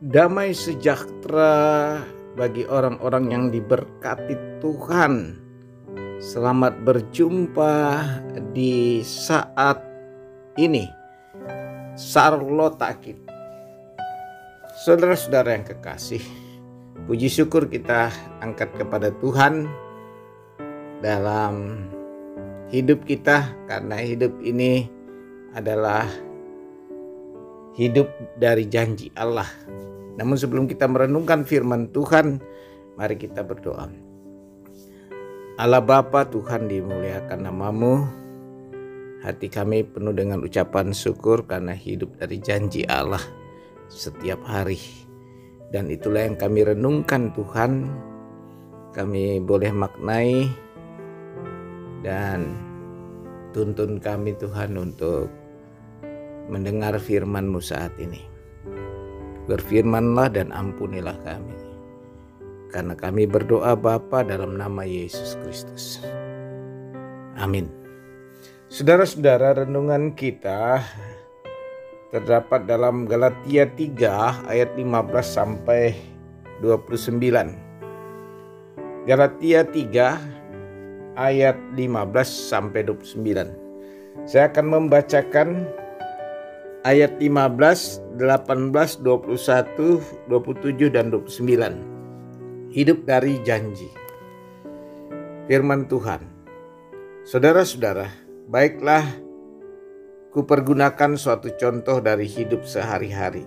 Damai sejahtera bagi orang-orang yang diberkati Tuhan. Selamat berjumpa di saat ini. Sarlotakit. Saudara-saudara yang kekasih, puji syukur kita angkat kepada Tuhan dalam hidup kita, karena hidup ini adalah hidup dari janji Allah. Namun sebelum kita merenungkan firman Tuhan, mari kita berdoa. Allah Bapa, Tuhan dimuliakan namamu. Hati kami penuh dengan ucapan syukur karena hidup dari janji Allah setiap hari. Dan itulah yang kami renungkan Tuhan. Kami boleh maknai dan tuntun kami Tuhan untuk mendengar firman-Mu saat ini. Berfirmanlah dan ampunilah kami, karena kami berdoa Bapa dalam nama Yesus Kristus. Amin. Saudara-saudara, renungan kita terdapat dalam Galatia 3 ayat 15 sampai 29. Galatia 3 ayat 15 sampai 29. Saya akan membacakan ayat 15, 18, 21, 27, dan 29. Hidup dari janji. Firman Tuhan. Saudara-saudara, baiklah kupergunakan suatu contoh dari hidup sehari-hari.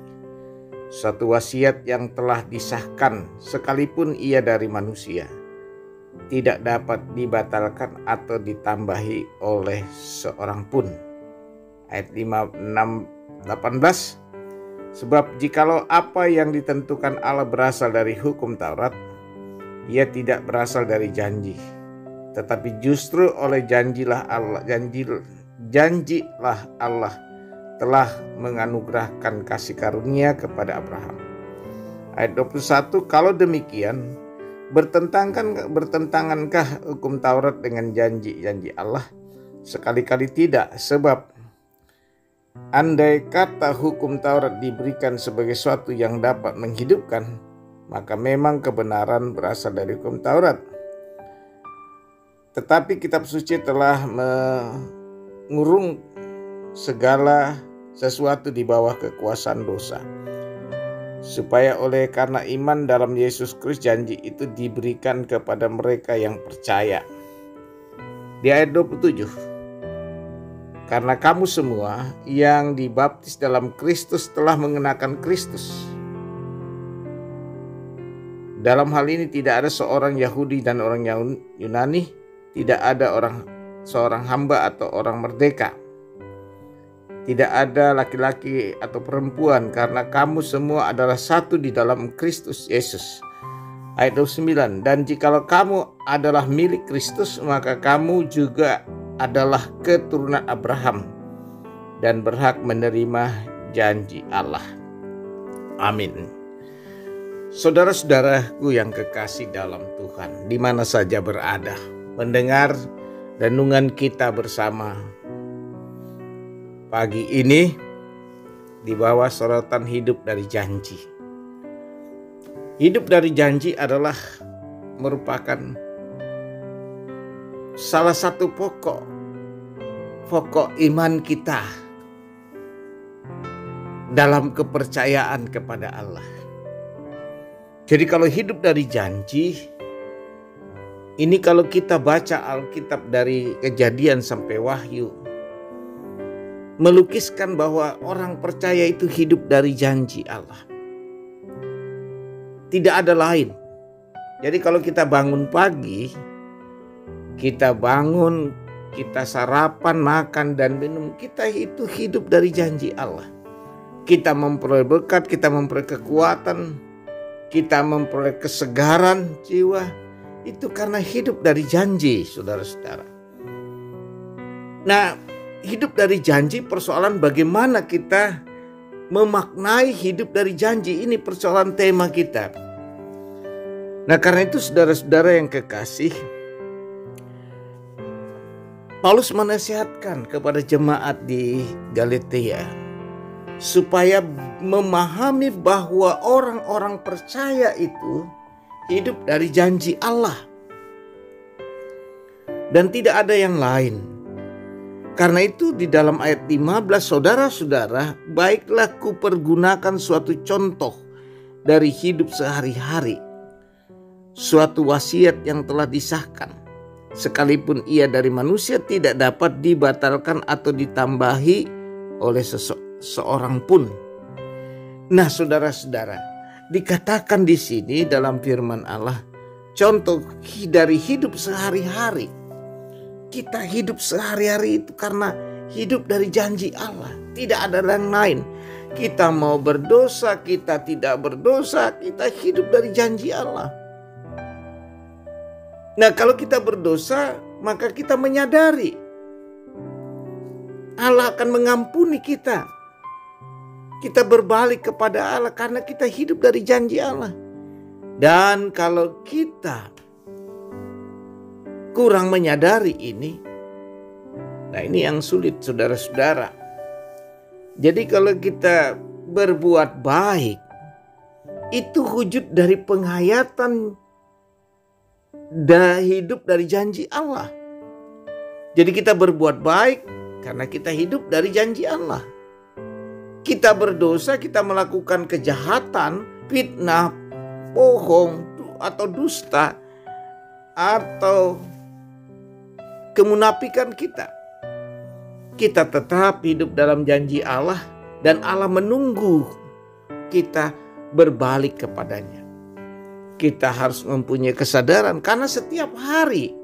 Suatu wasiat yang telah disahkan sekalipun ia dari manusia. Tidak dapat dibatalkan atau ditambahi oleh seorang pun. Ayat 18. Sebab jikalau apa yang ditentukan Allah berasal dari hukum Taurat, ia tidak berasal dari janji, tetapi justru oleh janjilah Allah telah menganugerahkan kasih karunia kepada Abraham. Ayat 21. Kalau demikian, bertentangankah hukum Taurat dengan janji-janji Allah? Sekali-kali tidak, sebab andai kata hukum Taurat diberikan sebagai sesuatu yang dapat menghidupkan, maka memang kebenaran berasal dari hukum Taurat. Tetapi kitab suci telah mengurung segala sesuatu di bawah kekuasaan dosa, supaya oleh karena iman dalam Yesus Kristus janji itu diberikan kepada mereka yang percaya. Di ayat 27. Karena kamu semua yang dibaptis dalam Kristus telah mengenakan Kristus. Dalam hal ini tidak ada seorang Yahudi dan orang Yunani, tidak ada seorang hamba atau orang merdeka. Tidak ada laki-laki atau perempuan, karena kamu semua adalah satu di dalam Kristus Yesus. Ayat 29. Dan jikalau kamu adalah milik Kristus, maka kamu juga adalah keturunan Abraham dan berhak menerima janji Allah. Amin. Saudara-saudaraku yang kekasih dalam Tuhan, di mana saja berada, mendengar renungan kita bersama pagi ini di bawah sorotan hidup dari janji. Hidup dari janji adalah merupakan salah satu pokok iman kita dalam kepercayaan kepada Allah. Jadi kalau hidup dari janji, ini kalau kita baca Alkitab dari Kejadian sampai Wahyu, melukiskan bahwa orang percaya itu hidup dari janji Allah. Tidak ada lain. Jadi kalau kita bangun pagi, kita bangun, kita sarapan, makan, dan minum, kita itu hidup dari janji Allah. Kita memperoleh berkat, kita memperoleh kekuatan, kita memperoleh kesegaran jiwa. Itu karena hidup dari janji, saudara-saudara. Nah, hidup dari janji, persoalan bagaimana kita memaknai hidup dari janji. Ini persoalan tema kita. Nah, karena itu saudara-saudara yang kekasih, Paulus menasihatkan kepada jemaat di Galatia supaya memahami bahwa orang-orang percaya itu hidup dari janji Allah dan tidak ada yang lain. Karena itu di dalam ayat 15, saudara-saudara, baiklah kupergunakan suatu contoh dari hidup sehari-hari, suatu wasiat yang telah disahkan, sekalipun ia dari manusia tidak dapat dibatalkan atau ditambahi oleh seorang pun. Nah, saudara-saudara, dikatakan di sini dalam firman Allah, contoh dari hidup sehari-hari. Kita hidup sehari-hari itu karena hidup dari janji Allah. Tidak ada yang lain. Kita mau berdosa, kita tidak berdosa, kita hidup dari janji Allah. Nah, kalau kita berdosa, maka kita menyadari Allah akan mengampuni kita. Kita berbalik kepada Allah karena kita hidup dari janji Allah. Dan kalau kita kurang menyadari ini, nah ini yang sulit, saudara-saudara. Jadi kalau kita berbuat baik, itu wujud dari penghayatan hidup dari janji Allah. Jadi kita berbuat baik karena kita hidup dari janji Allah. Kita berdosa, kita melakukan kejahatan, fitnah, bohong, atau dusta, atau kemunafikan kita. Kita tetap hidup dalam janji Allah dan Allah menunggu kita berbalik kepadanya. Kita harus mempunyai kesadaran karena setiap hari,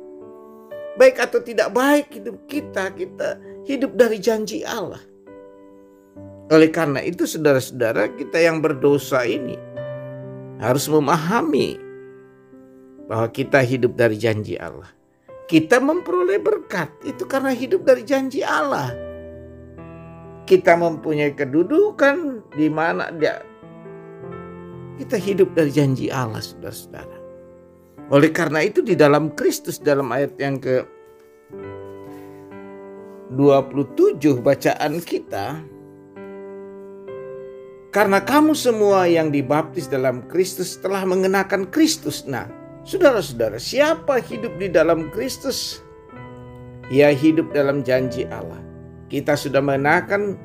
baik atau tidak baik hidup kita hidup dari janji Allah. Oleh karena itu saudara-saudara, kita yang berdosa ini harus memahami bahwa kita hidup dari janji Allah. Kita memperoleh berkat itu karena hidup dari janji Allah. Kita mempunyai kedudukan di mana kita hidup dari janji Allah, saudara-saudara. Oleh karena itu di dalam Kristus, dalam ayat yang ke-27 bacaan kita, karena kamu semua yang dibaptis dalam Kristus telah mengenakan Kristus. Nah, saudara-saudara, siapa hidup di dalam Kristus? Ia hidup dalam janji Allah. Kita sudah mengenakan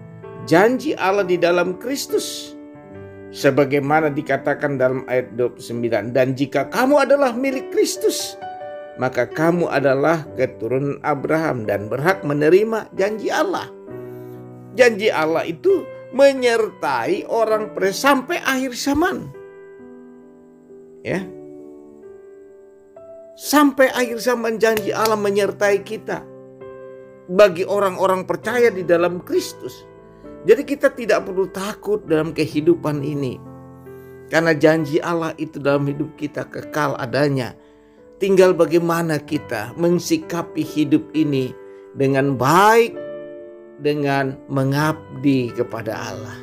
janji Allah di dalam Kristus. Sebagaimana dikatakan dalam ayat 29. Dan jika kamu adalah milik Kristus, maka kamu adalah keturunan Abraham dan berhak menerima janji Allah. Janji Allah itu menyertai orang percaya sampai akhir zaman. Ya. Sampai akhir zaman janji Allah menyertai kita bagi orang-orang percaya di dalam Kristus. Jadi kita tidak perlu takut dalam kehidupan ini, karena janji Allah itu dalam hidup kita kekal adanya. Tinggal bagaimana kita mensikapi hidup ini dengan baik, dengan mengabdi kepada Allah.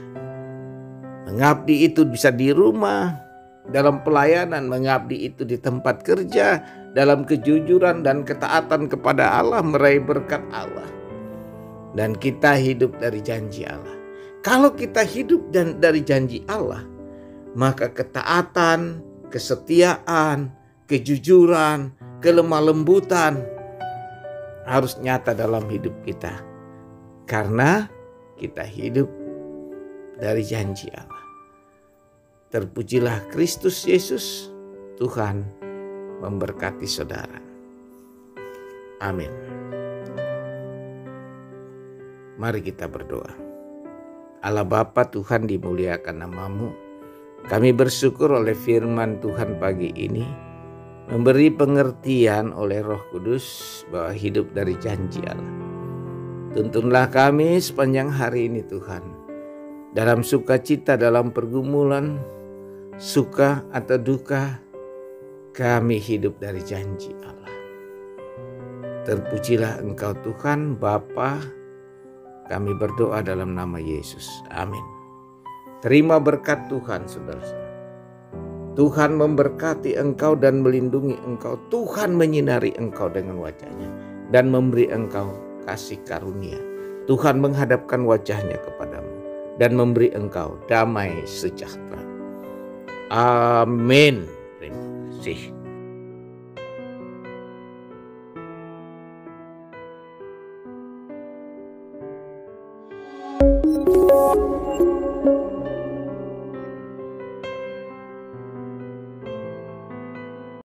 Mengabdi itu bisa di rumah, dalam pelayanan, mengabdi itu di tempat kerja, dalam kejujuran dan ketaatan kepada Allah, meraih berkat Allah. Dan kita hidup dari janji Allah. Kalau kita hidup dari janji Allah, maka ketaatan, kesetiaan, kejujuran, kelemah lembutan harus nyata dalam hidup kita. Karena kita hidup dari janji Allah. Terpujilah Kristus Yesus. Tuhan memberkati saudara. Amin. Mari kita berdoa. Allah Bapa, Tuhan, dimuliakan nama-Mu. Kami bersyukur oleh firman Tuhan pagi ini, memberi pengertian oleh Roh Kudus bahwa hidup dari janji Allah. Tuntunlah kami sepanjang hari ini, Tuhan, dalam sukacita, dalam pergumulan, suka atau duka, kami hidup dari janji Allah. Terpujilah Engkau Tuhan, Bapa. Kami berdoa dalam nama Yesus. Amin. Terima berkat Tuhan, saudara-saudara. Tuhan memberkati engkau dan melindungi engkau. Tuhan menyinari engkau dengan wajah-Nya dan memberi engkau kasih karunia. Tuhan menghadapkan wajah-Nya kepadamu dan memberi engkau damai sejahtera. Amin. Terima kasih.